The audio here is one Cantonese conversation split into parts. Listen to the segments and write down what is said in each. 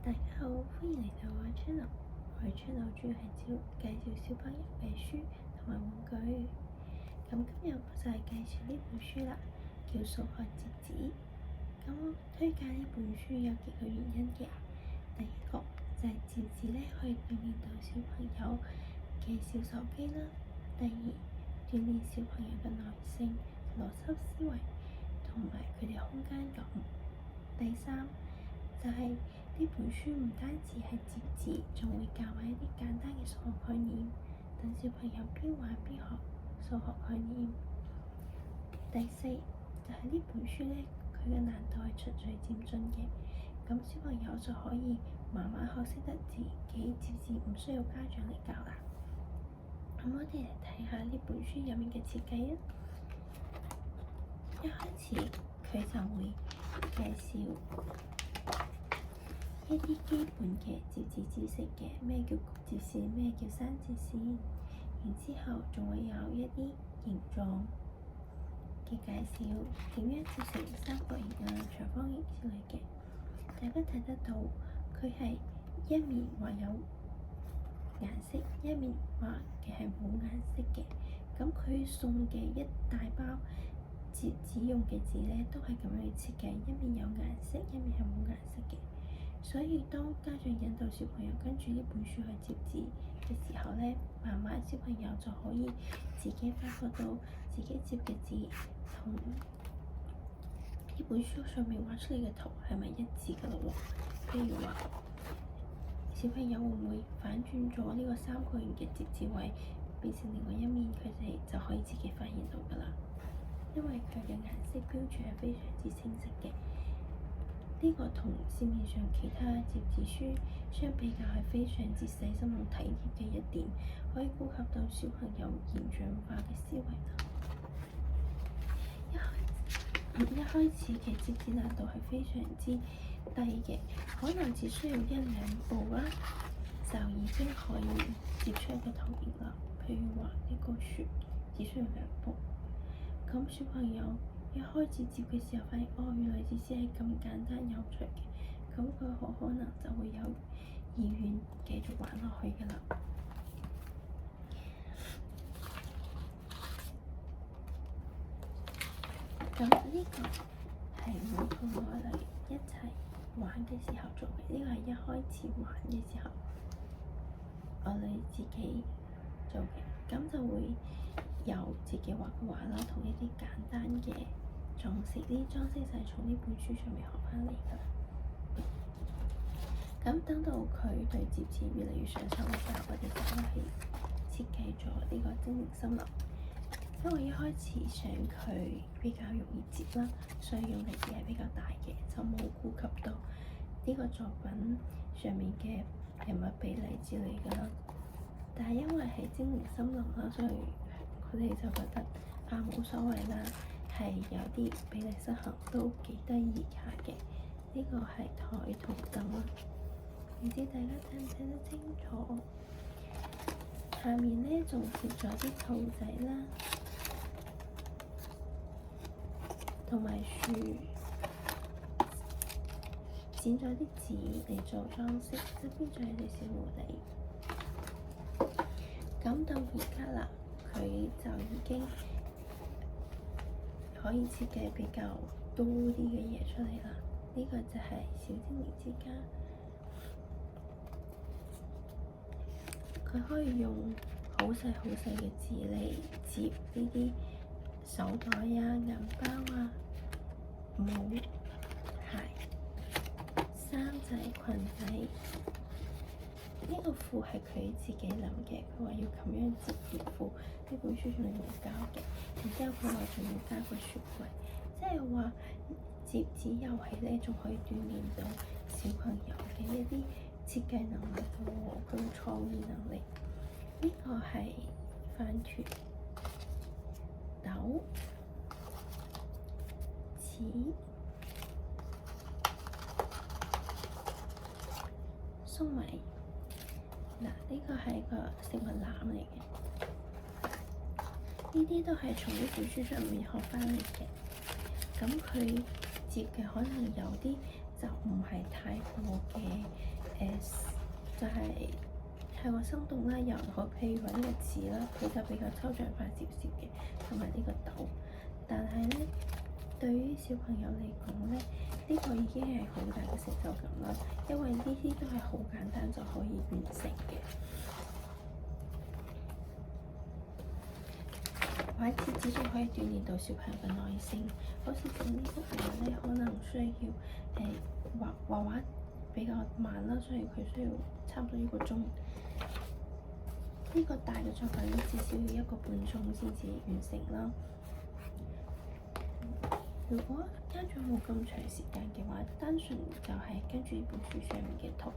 大家好，歡迎嚟到我嘅 channel。我嘅 channel 主要係介紹小朋友嘅書同埋玩具。咁今日我就係介紹呢本書啦，叫《數學摺紙》。咁我推介呢本書有幾個原因嘅。第一個就係摺紙咧可以鍛鍊到小朋友嘅小手肌啦。第二，鍛鍊小朋友嘅耐性、邏輯思維同埋佢哋空間感。第三就係呢本書唔單止係摺紙，仲會教埋一啲簡單嘅數學概念，等小朋友邊玩邊學數學概念。第四就係呢本書咧，佢嘅難度係循序漸進嘅，咁小朋友就可以慢慢學識得自己摺紙，唔需要家長嚟教啦。咁我哋嚟睇下呢本書入面嘅設計啊。一開始佢就會介紹一啲基本嘅摺紙知識嘅，咩叫曲折線，咩叫三折線，然之後仲會有一啲形狀嘅介紹，點樣摺成三角形啊、長方形之類嘅。大家睇得到，佢係一面畫有顏色，一面畫嘅係冇顏色嘅。咁佢送嘅一大包摺紙用嘅紙咧，都係咁樣設計，一面有顏色，一面係冇顏色嘅。所以當家長引導小朋友跟住呢本書去摺紙嘅時候咧，慢慢小朋友就可以自己發覺到自己摺嘅紙同呢本書上面畫出嚟嘅圖係咪一致㗎咯喎？譬如話，小朋友會唔會反轉咗呢個三角形嘅摺紙位變成另外一面，佢哋就可以自己發現到㗎啦。因為佢嘅顏色標註係非常之清晰嘅。呢個同市面上其他摺紙書相比較係非常之細心同體貼嘅一點，可以顧及到小朋友形象化嘅思維啦。一開始嘅摺紙難度係非常之低嘅，可能只需要一兩步啦，就已經可以摺出一個圖形啦。譬如話呢個樹，只需要兩步。咁小朋友一開始摺嘅時候，發現原來摺紙係咁簡單有趣嘅，咁佢好可能就會有意願繼續玩落去㗎啦。咁呢個係會同我哋一齊玩嘅時候做嘅，呢個係一開始玩嘅時候我哋自己做嘅，咁就會有自己畫嘅畫啦，同一啲簡單嘅裝飾，呢啲裝飾就係從呢本書上面學翻嚟㗎。咁等到佢對摺紙越嚟越上手嘅時候，我哋就係設計咗呢個精靈森林。因為一開始想佢比較容易摺啦，所以用嘅紙係比較大嘅，就冇顧及到呢個作品上面嘅人物比例之類㗎啦。但係因為係精靈森林啦，所以佢哋就覺得冇所謂啦，係有啲比例失衡都幾得意下嘅。呢個係台同凳啦，唔知大家睇唔睇得清楚？下面咧仲貼咗啲兔仔啦，同埋樹，剪咗啲紙嚟做裝飾，側邊仲有隻小狐狸。咁到而家啦，佢就已經可以設計比較多啲嘅嘢出嚟啦。呢個就係小精靈之家，佢可以用好細好細嘅紙嚟摺呢啲手袋啊、銀包啊、帽、鞋、衫仔、裙仔。呢個褲係佢自己諗嘅，佢話要咁樣摺條褲。呢本書上面冇教嘅，然之後佢話仲要加個雪櫃，即係話摺紙遊戲咧，仲可以鍛鍊到小朋友嘅一啲設計能力喎，佢嘅創意能力。呢個係飯團、豆、柿、粟米。嗱，呢個係個食物籃嚟嘅，呢啲都係從呢本書上面學翻嚟嘅。咁佢摺嘅可能有啲就唔係太過嘅就係太過生動啦，又好譬如話呢個字啦，佢就比較抽象化少少嘅，同埋呢個豆。但係咧，對於小朋友嚟講咧，呢個已經係好大嘅成就感啦，因為呢啲都係好簡單就可以完成嘅。畫設置仲可以鍛鍊到小朋友嘅耐性，好似整呢幅畫咧，可能需要畫畫比較慢啦，所以佢需要差唔多1個鐘。呢個大嘅作品至少要1個半鐘先至完成啦。如果家長冇咁長時間嘅話，單純就係跟住呢本書上面嘅圖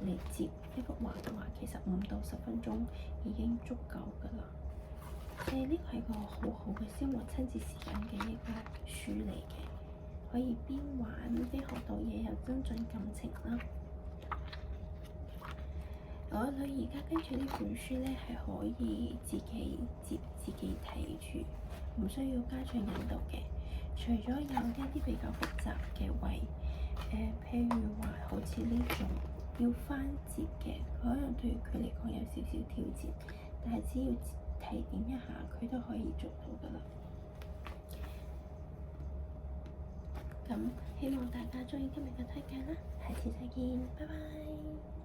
嚟接一幅畫嘅話，其實5到10分鐘已經足夠㗎啦。呢個係個好好嘅消磨親子時間嘅一個書嚟嘅，可以邊玩邊學到嘢，又增進感情啦。我女而家跟住呢本書咧，係可以自己接自己睇住，唔需要家長引導嘅。除咗有一啲比較複雜嘅位，譬如話好似呢種要翻接嘅，可能對於佢嚟講有少少挑戰，但係只要提點一下，佢都可以做到㗎啦。咁希望大家鍾意今日嘅推介啦，下次再見，拜拜。